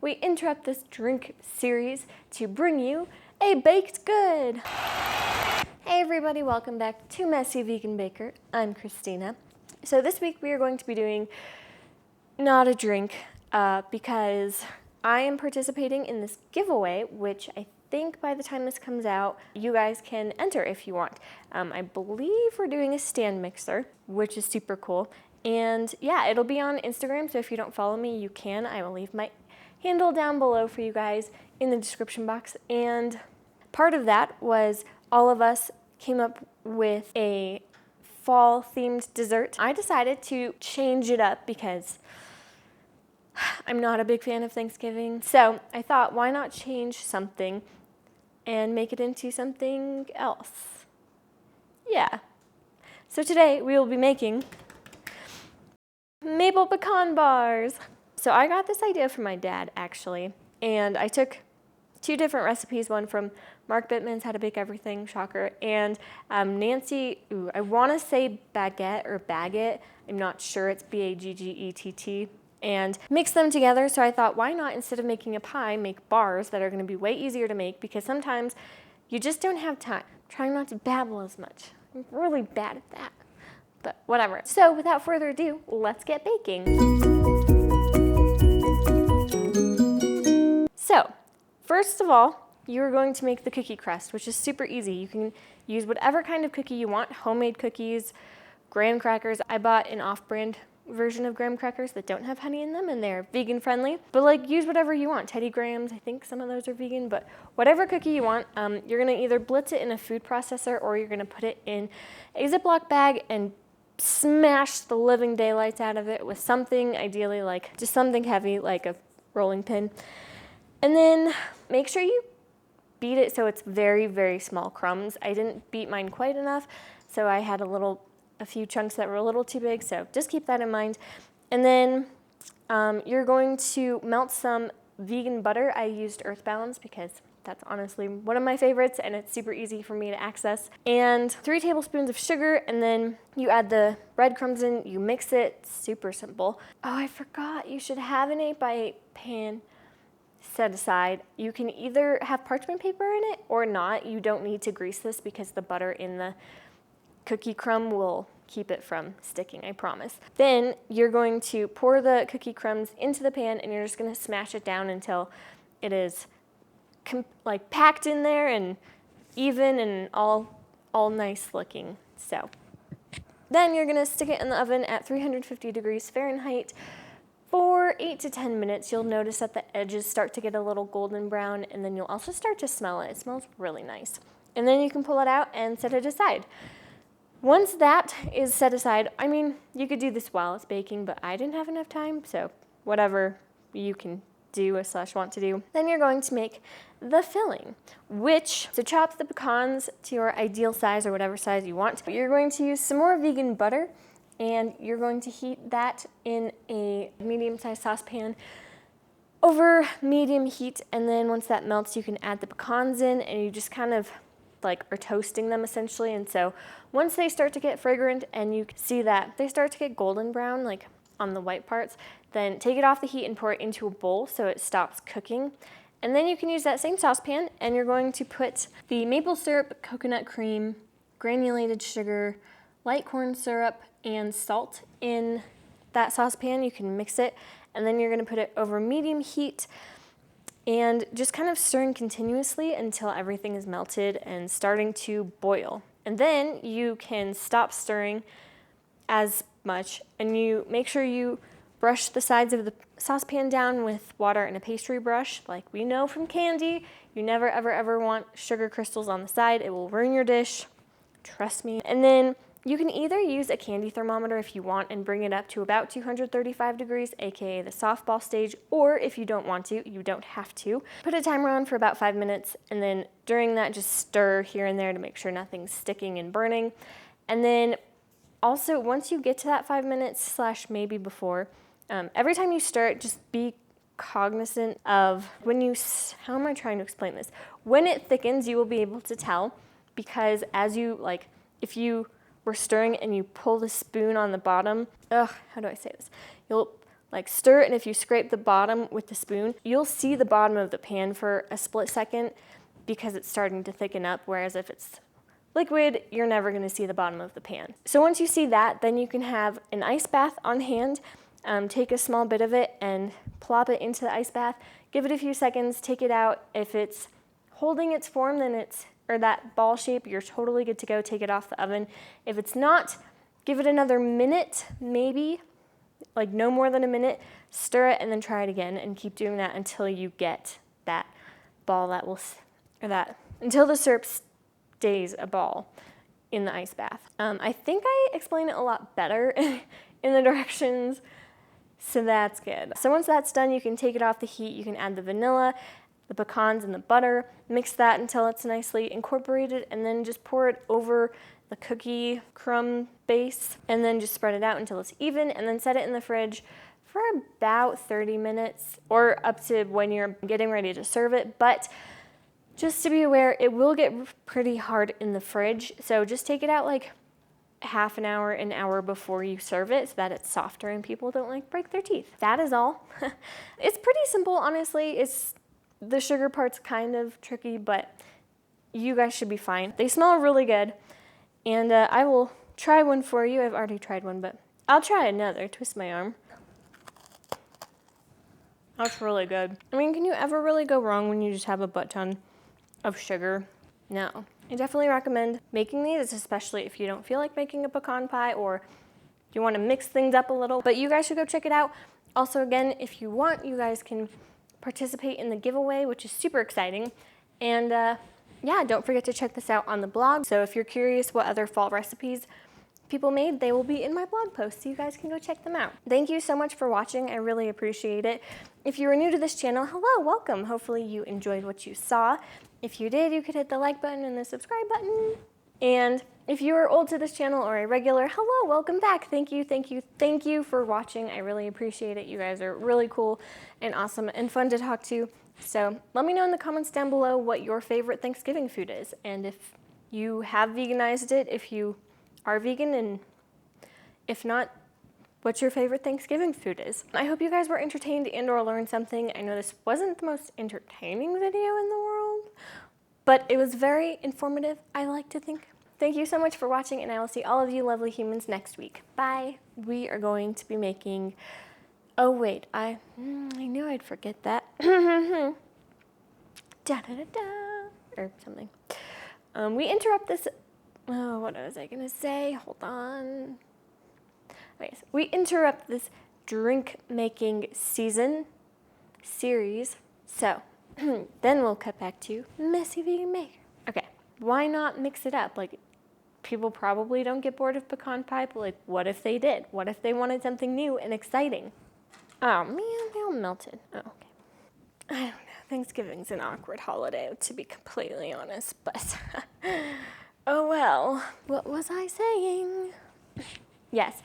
we interrupt this drink series to bring you a baked good. Hey everybody, welcome back to Messy Vegan Baker. I'm Christina. So this week we are going to be doing not a drink because I am participating in this giveaway, which I think by the time this comes out, you guys can enter if you want. I believe we're doing a stand mixer, which is super cool. And yeah, it'll be on Instagram, so if you don't follow me, you can. I will leave my handle down below for you guys in the description box. And part of that was all of us came up with a fall-themed dessert. I decided to change it up because I'm not a big fan of Thanksgiving. So I thought, why not change something and make it into something else? Yeah. So today we will be making maple pecan bars. So I got this idea from my dad, actually, and I took two different recipes, one from Mark Bittman's How to Bake Everything, shocker, and Nancy, I want to say baguette or baguette, I'm not sure, it's B-A-G-G-E-T-T, and mix them together. So I thought, why not, instead of making a pie, make bars that are going to be way easier to make, because sometimes you just don't have time. I'm trying not to babble as much. I'm really bad at that, but whatever. So without further ado, let's get baking. So first of all, you're going to make the cookie crust, which is super easy. You can use whatever kind of cookie you want, homemade cookies, graham crackers. I bought an off-brand version of graham crackers that don't have honey in them, and they're vegan friendly, but like use whatever you want. Teddy Grahams, I think some of those are vegan, but whatever cookie you want, you're gonna either blitz it in a food processor or you're gonna put it in a Ziploc bag and smash the living daylights out of it with something, ideally like just something heavy like a rolling pin. And then make sure you beat it so it's very, very small crumbs. I didn't beat mine quite enough, so I had a few chunks that were a little too big, so just keep that in mind. And then you're going to melt some vegan butter. I used Earthbound's because that's honestly one of my favorites and it's super easy for me to access. And 3 tablespoons of sugar, and then you add the breadcrumbs in, you mix it, super simple. Oh, I forgot, you should have an 8x8 pan set aside. You can either have parchment paper in it or not. You don't need to grease this because the butter in the cookie crumb will keep it from sticking, I promise. Then you're going to pour the cookie crumbs into the pan and you're just going to smash it down until it is like packed in there and even and all nice looking. So then you're going to stick it in the oven at 350 degrees Fahrenheit for 8 to 10 minutes. You'll notice that the edges start to get a little golden brown, and then you'll also start to smell it. It smells really nice. And then you can pull it out and set it aside. Once that is set aside, I mean, you could do this while it's baking, but I didn't have enough time, so whatever you can do / want to do. Then you're going to make the filling, so chop the pecans to your ideal size or whatever size you want. You're going to use some more vegan butter, and you're going to heat that in a medium-sized saucepan over medium heat, and then once that melts, you can add the pecans in, and you just kind of like are toasting them essentially. And so once they start to get fragrant and you see that they start to get golden brown, like on the white parts, then take it off the heat and pour it into a bowl so it stops cooking. And then you can use that same saucepan, and you're going to put the maple syrup, coconut cream, granulated sugar, light corn syrup, and salt in that saucepan. You can mix it, and then you're going to put it over medium heat and just kind of stirring continuously until everything is melted and starting to boil. And then you can stop stirring as much, and you make sure you brush the sides of the saucepan down with water and a pastry brush. Like we know from candy, you never ever ever want sugar crystals on the side. It will ruin your dish, trust me. And then you can either use a candy thermometer if you want and bring it up to about 235 degrees, aka the softball stage, or if you don't want to, you don't have to. Put a timer on for about 5 minutes, and then during that just stir here and there to make sure nothing's sticking and burning. And then also once you get to that 5 minutes / maybe before, every time you stir it, just be cognizant of when you, how am I trying to explain this? When it thickens, you will be able to tell, because as you, like, if you were stirring and you pull the spoon on the bottom, how do I say this? You'll like stir it, and if you scrape the bottom with the spoon, you'll see the bottom of the pan for a split second because it's starting to thicken up, whereas if it's liquid, you're never gonna see the bottom of the pan. So once you see that, then you can have an ice bath on hand. Take a small bit of it and plop it into the ice bath. Give it a few seconds, take it out. If it's holding its form, then or that ball shape, you're totally good to go. Take it off the oven. If it's not, give it another minute, maybe, like no more than a minute. Stir it and then try it again, and keep doing that until you get that ball until the syrup stays a ball in the ice bath. I think I explained it a lot better in the directions, so that's good. So once that's done, you can take it off the heat. You can add the vanilla, the pecans, and the butter. Mix that until it's nicely incorporated, and then just pour it over the cookie crumb base, and then just spread it out until it's even, and then set it in the fridge for about 30 minutes, or up to when you're getting ready to serve it. But just to be aware, it will get pretty hard in the fridge, so just take it out like half an hour before you serve it so that it's softer and people don't like break their teeth. That is all. It's pretty simple, honestly. The sugar part's kind of tricky, but you guys should be fine. They smell really good, and I will try one for you. I've already tried one, but I'll try another. Twist my arm. That's really good. I mean, can you ever really go wrong when you just have a butt ton of sugar? No. I definitely recommend making these, especially if you don't feel like making a pecan pie or you want to mix things up a little. But you guys should go check it out. Also, again, if you want, you guys can participate in the giveaway, which is super exciting. And yeah, don't forget to check this out on the blog. So if you're curious what other fall recipes people made, they will be in my blog post, so you guys can go check them out. Thank you so much for watching. I really appreciate it. If you are new to this channel, hello, welcome. Hopefully you enjoyed what you saw. If you did, you could hit the like button and the subscribe button. And if you are old to this channel or a regular, hello, welcome back. Thank you for watching. I really appreciate it. You guys are really cool and awesome and fun to talk to. So let me know in the comments down below what your favorite Thanksgiving food is, and if you have veganized it, if you are vegan, and if not, what your favorite Thanksgiving food is. I hope you guys were entertained and or learned something. I know this wasn't the most entertaining video in the world, but it was very informative, I like to think. Thank you so much for watching, and I will see all of you lovely humans next week. Bye. We are going to be making, oh wait, I knew I'd forget that. Da da da da, or something. We interrupt this. Oh, what was I gonna say? Hold on. Okay, so we interrupt this drink making series. So then we'll cut back to messy vegan maker. Okay, why not mix it up? Like, people probably don't get bored of pecan pie, but like, what if they did? What if they wanted something new and exciting? Oh man, they all melted. Oh, okay. I don't know. Thanksgiving's an awkward holiday, to be completely honest, but oh well. What was I saying? Yes,